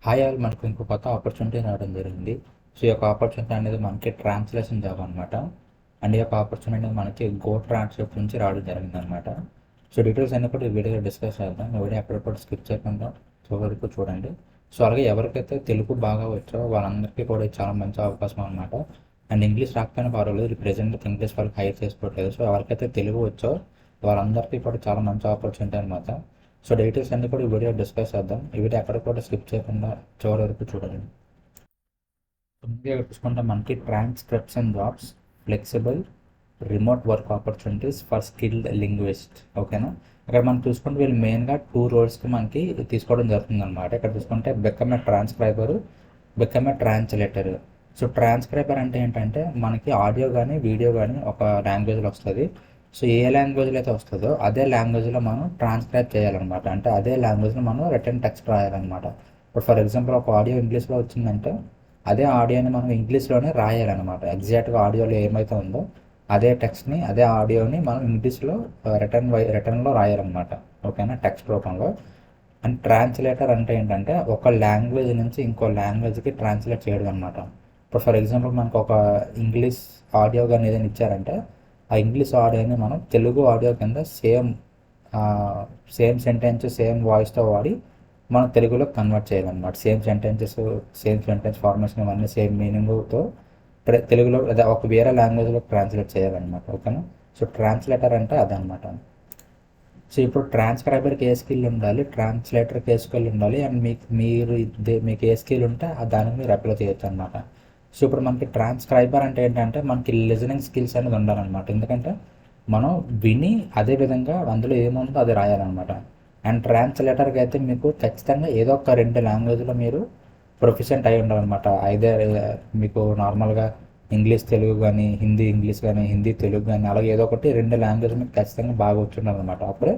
Hi all, మనకు ఇంకో కొత్త ఆపర్చునిటీ రావడం జరిగింది. సో ఈ యొక్క ఆపర్చునిటీ అనేది మనకి ట్రాన్స్లేషన్ జాబ్ అనమాట. అండ్ ఈ యొక్క ఆపర్చునిటీ అనేది మనకి గో ట్రాన్స్లేట్ నుంచి రావడం జరిగింది అనమాట. సో డీటెయిల్స్ అన్ని కూడా ఈ వీడియోలో డిస్కస్ చేద్దాం. ఈ వీడియో ఎక్కడ స్కిప్ చేయకుండా చివరి వరకు చూడండి. సో అలాగే ఎవరికైతే తెలుగు బాగా వచ్చో వాళ్ళందరికీ కూడా ఇది చాలా మంచి అవకాశం అనమాట. అండ్ ఇంగ్లీష్ రాకపోయినా పర్వాలేదు, ప్రెజెంట్ ఇంగ్లీష్ వాళ్ళకి హైర్ చేసుకోవట్లేదు. సో ఎవరికైతే తెలుగు వచ్చో వాళ్ళందరికీ కూడా చాలా మంచి ఆపర్చునిటీ అనమాట. సో డీటెయిల్స్ అన్ని కూడా ఈ వీడియో డిస్కస్ చేద్దాం. ఈ వీడియో ఎక్కడ కూడా స్కిప్ చేయకుండా చివరి వరకు చూడండి. ముందుగా చూసుకుంటే మనకి transcription jobs, flexible remote work opportunities for skilled linguist. ఓకేనా, ఇక్కడ మనం చూసుకుంటే వీళ్ళు మెయిన్గా 2 రోల్స్కి మనకి తీసుకోవడం జరుగుతుంది అనమాట. ఇక్కడ చూసుకుంటే become a transcriber, become a translator. So transcriber అంటే ఏంటంటే మనకి ఆడియో కానీ వీడియో కానీ ఒక లాంగ్వేజ్లో వస్తుంది. సో ఏ లాంగ్వేజ్లో అయితే వస్తుందో అదే లాంగ్వేజ్లో మనం ట్రాన్స్క్రైబ్ చేయాలన్నమాట. అంటే అదే లాంగ్వేజ్లో మనం రిటర్న్ టెక్స్ట్ రాయాలన్నమాట. ఇప్పుడు ఫర్ ఎగ్జాంపుల్ ఒక ఆడియో ఇంగ్లీష్లో వచ్చిందంటే అదే ఆడియోని మనం ఇంగ్లీష్లోనే రాయాలన్నమాట. ఎగ్జాక్ట్గా ఆడియోలో ఏమైతే ఉందో అదే టెక్స్ట్ని, అదే ఆడియోని మనం ఇంగ్లీష్లో రిటర్న్లో రాయాలన్నమాట. ఓకేనా, టెక్స్ట్ రూపంలో. అండ్ ట్రాన్స్లేటర్ అంటే ఏంటంటే ఒక లాంగ్వేజ్ నుంచి ఇంకో లాంగ్వేజ్కి ట్రాన్స్లేట్ చేయడం అనమాట. ఇప్పుడు ఫర్ ఎగ్జాంపుల్ మనకు ఒక ఇంగ్లీష్ ఆడియో కానీ ఏదైనా ఇచ్చారంటే ఆ ఇంగ్లీష్ ఆడియోని మనం తెలుగు ఆడియో కింద సేమ్ సెంటెన్స్ సేమ్ వాయిస్తో వాడి మనం తెలుగులో కన్వర్ట్ చేయాలన్నమాట. సేమ్ సెంటెన్స్ ఫార్మేషన్ ఇవన్నీ సేమ్ మీనింగ్తో తెలుగులో అదే ఒక వేరే లాంగ్వేజ్లో ట్రాన్స్లేట్ చేయాలన్నమాట. ఓకేనా, సో ట్రాన్స్లేటర్ అంటే అదనమాట. సో ఇప్పుడు ట్రాన్స్క్రైబర్కి ఏ స్కిల్ ఉండాలి, ట్రాన్స్లేటర్కి ఏ స్కిల్ ఉండాలి, అండ్ మీకు ఏ స్కిల్ ఉంటే దానికి మీరు అప్లై చేయొచ్చు అనమాట. సో ఇప్పుడు మనకి ట్రాన్స్క్రైబర్ అంటే ఏంటంటే మనకి లిజనింగ్ స్కిల్స్ అనేది ఉండాలన్నమాట. ఎందుకంటే మనం విని అదే విధంగా అందులో ఏముందో అది రాయాలన్నమాట. అండ్ ట్రాన్స్లేటర్కి అయితే మీకు ఖచ్చితంగా ఏదో ఒక 2 లాంగ్వేజ్లో మీరు ప్రొఫిషియెంట్ అయి ఉండాలన్నమాట. అయితే మీకు నార్మల్గా ఇంగ్లీష్ తెలుగు కానీ, హిందీ ఇంగ్లీష్ కానీ, హిందీ తెలుగు కానీ, అలాగే ఏదో ఒకటి 2 లాంగ్వేజ్ మీకు ఖచ్చితంగా బాగా వచ్చి ఉండాలన్నమాట. అప్పుడే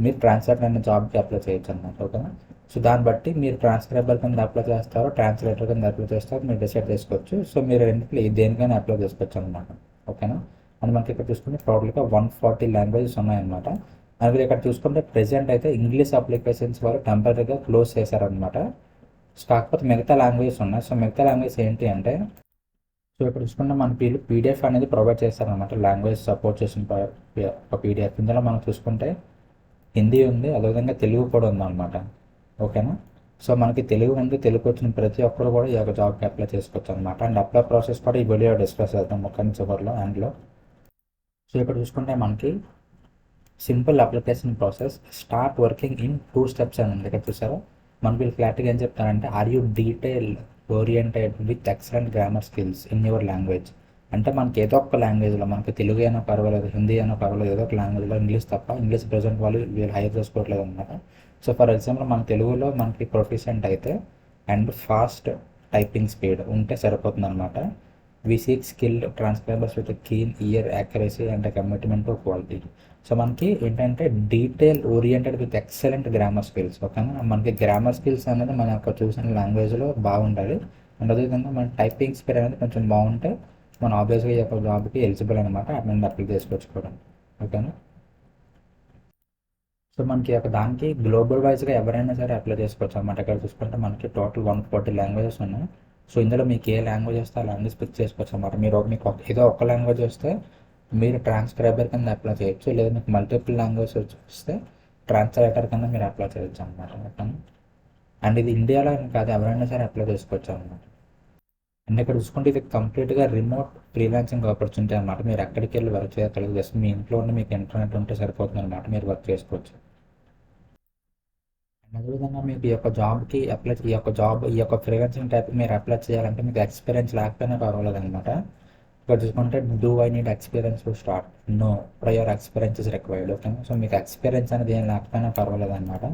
మీరు ట్రాన్స్లేటర్ అనే జాబ్కి అప్లై చేయొచ్చు అనమాట. ఓకేనా, సో దాన్ని బట్టి మీరు ట్రాన్స్క్రైబర్ కింద అప్లై చేస్తారో ట్రాన్స్లేటర్ కింద అప్లై చేస్తారో మీరు డిసైడ్ చేసుకోవచ్చు. సో మీరు రెండింటిలో దేనికైనా అప్లై చేసుకోవచ్చు అనమాట. ఓకేనా, అండ్ మనకి ఇక్కడ చూసుకుంటే టోటల్గా 140 లాంగ్వేజెస్ ఉన్నాయన్నమాట. అండ్ మీరు ఇక్కడ చూసుకుంటే ప్రెజెంట్ అయితే ఇంగ్లీష్ అప్లికేషన్స్ వారు టెంపరీగా క్లోజ్ చేశారనమాట. కాకపోతే మిగతా లాంగ్వేజెస్ ఉన్నాయి. సో మిగతా లాంగ్వేజ్ ఏంటి అంటే, సో ఇక్కడ చూసుకుంటే మన వీళ్ళు పీడిఎఫ్ అనేది ప్రొవైడ్ చేస్తారనమాట. లాంగ్వేజ్ సపోర్ట్ చేసిన ఒక పీడిఎఫ్. ఇందులో మనం చూసుకుంటే హిందీ ఉంది, అదేవిధంగా తెలుగు కూడా ఉందన్నమాట. ఓకేనా, సో మనకి తెలుగు ఉంది, తెలుగు వచ్చిన ప్రతి ఒక్కరు కూడా ఈ యొక్క జాబ్కి అప్లై చేసుకోవచ్చు అనమాట. అండ్ అప్లై ప్రాసెస్ కూడా ఈ వీడియో డిస్కస్ చేద్దాం ముఖ్యంగా చివరిలో అండ్లో. సో ఇక్కడ చూసుకుంటే మనకి simple application process, start working in 2 steps అని ఉంది. ఇక్కడ చూసారా, మనకి వీళ్ళు క్లారిటీగా ఏం చెప్తారంటే are you detail oriented with excellent grammar skills in your language. అంటే మనకి ఏదో ఒక లాంగ్వేజ్లో, మనకి తెలుగు అయినా పర్వాలేదు, హిందీ అయినా పర్వాలేదు, ఏదో ఒక లాంగ్వేజ్లో, ఇంగ్లీష్ తప్ప, ఇంగ్లీష్ ప్రజెంట్ వీళ్ళు హైర్ చేసుకోవట్లేదు అనమాట. సో ఫర్ ఎగ్జాంపుల్ మన తెలుగులో మనకి ప్రొఫిషియంట్ అయితే అండ్ ఫాస్ట్ టైపింగ్ స్పీడ్ ఉంటే సరిపోతుంది అనమాట. We seek skilled transcribers with keen ear accuracy and commitment to quality. So మనకి ఏంటంటే detail oriented with excellent grammar skills. ఓకేనా, మనకి గ్రామర్ స్కిల్స్ అనేది మన యొక్క చూసిన లాంగ్వేజ్లో బాగుండాలి. అండ్ అదేవిధంగా మన టైపింగ్ స్పీడ్ అనేది కొంచెం బాగుంటే మనం ఆబ్వియస్గా ఈ యొక్క జాబ్కి ఎలిజిబుల్ అనమాట. అటెండ్ అప్లై చేసుకోవచ్చు కూడా. ఓకేనా, సో మనకి ఒక దానికి గ్లోబల్ వైజ్గా ఎవరైనా సరే అప్లై చేసుకోవచ్చు అనమాట. ఇక్కడ చూసుకుంటే మనకి టోటల్ 140 లాంగ్వేజెస్ ఉన్నాయి. సో ఇందులో మీకు ఏ లాంగ్వేజ్ వస్తే ఆ లాంగ్వేజ్ పిక్ చేసుకోవచ్చు అనమాట. మీకు ఏదో ఒక లాంగ్వేజ్ వస్తే మీరు ట్రాన్స్క్రైబర్ కింద అప్లై చేయొచ్చు, లేదా మీకు మల్టిపుల్ లాంగ్వేజ్ వస్తే ట్రాన్స్లేటర్ కింద మీరు అప్లై చేయొచ్చు అనమాట. అండ్ ఇది ఇండియాలో కాదు, ఎవరైనా సరే అప్లై చేసుకోవచ్చు అనమాట. అండ్ ఇక్కడ చూసుకుంటే ఇది కంప్లీట్గా రిమోట్ ఫ్రీలాన్సింగ్ ఆపర్చునిటీ అనమాట. మీరు ఎక్కడికి వెళ్ళి వర్క్ చేయగలరు, జస్ట్ మీ ఇంట్లో ఉండి మీకు ఇంటర్నెట్ ఉంటే సరిపోతుంది అనమాట, మీరు వర్క్ చేసుకోవచ్చు. అదేవిధంగా మీకు ఈ యొక్క ఫ్రీలాన్సింగ్ టైప్ మీరు అప్లై చేయాలంటే మీకు ఎక్స్పీరియన్స్ లేకపోయినా పర్వాలేదు అనమాట. ఇక్కడ చూసుకుంటే do I need experience to start, no prior experience is required. Okay, so మీకు ఎక్స్పీరియన్స్ అనేది ఏం లేకపోయినా పర్వాలేదు అనమాట.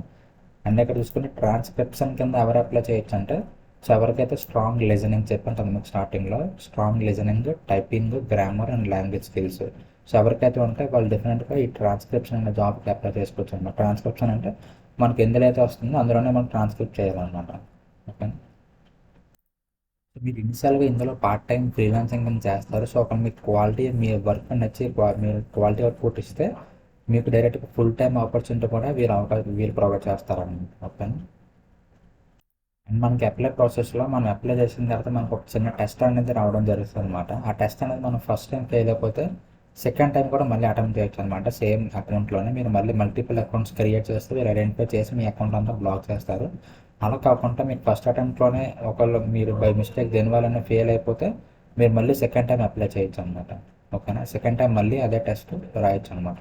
అండ్ ఇక్కడ చూసుకుంటే ట్రాన్స్క్రిప్షన్ కింద ఎవరు అప్లై చేయొచ్చు అంటే, సో ఎవరికైతే స్ట్రాంగ్ లిజనింగ్ చెప్పంటాను మీకు స్టార్టింగ్లో, strong listening, typing, grammar and language skills. So ఎవరికైతే ఉంటే వాళ్ళు డెఫినెట్గా ఈ ట్రాన్స్క్రిప్షన్ అనే జాబ్కి అప్లై చేసుకోవచ్చు అనమాట. ట్రాన్స్క్రిప్షన్ అంటే మనకి ఎందులో అయితే వస్తుందో అందులోనే మనం ట్రాన్స్క్రిప్ట్ చేయాలన్నమాట. ఓకే, మీరు ఇనిషియల్గా ఇందులో పార్ట్ టైం ఫ్రీలాన్సింగ్ కింద చేస్తారు. సో ఒక మీకు క్వాలిటీ మీ వర్క్ నచ్చి మీరు క్వాలిటీ అవుట్పుట్ ఇస్తే మీకు డైరెక్ట్గా ఫుల్ టైం ఆపర్చునిటీ కూడా వీళ్ళు ప్రొవైడ్ చేస్తారన్నమాట. ఓకే, మనకి అప్లై ప్రాసెస్లో మనం అప్లై చేసిన తర్వాత మనకు ఒక చిన్న టెస్ట్ అనేది రావడం జరుగుతుంది అనమాట. ఆ టెస్ట్ అనేది మనం ఫస్ట్ టైం ఫెయిల్ అయిపోతే సెకండ్ టైం కూడా మళ్ళీ అటెంప్ట్ చేయొచ్చు అనమాట. సేమ్ అకౌంట్లోనే మీరు మళ్ళీ మల్టిపుల్ అకౌంట్స్ క్రియేట్ చేస్తే మీరు ఐడెంటిఫై చేసి మీ అకౌంట్ అంతా బ్లాక్ చేస్తారు. అలా కాకుండా మీకు ఫస్ట్ అటెంప్ట్లోనే ఒకళ్ళు మీరు బై మిస్టేక్ దేనివల్ల ఫెయిల్ అయిపోతే మీరు మళ్ళీ సెకండ్ టైం అప్లై చేయొచ్చు అనమాట. ఓకేనా, సెకండ్ టైం మళ్ళీ అదే టెస్ట్ రాయొచ్చు అనమాట.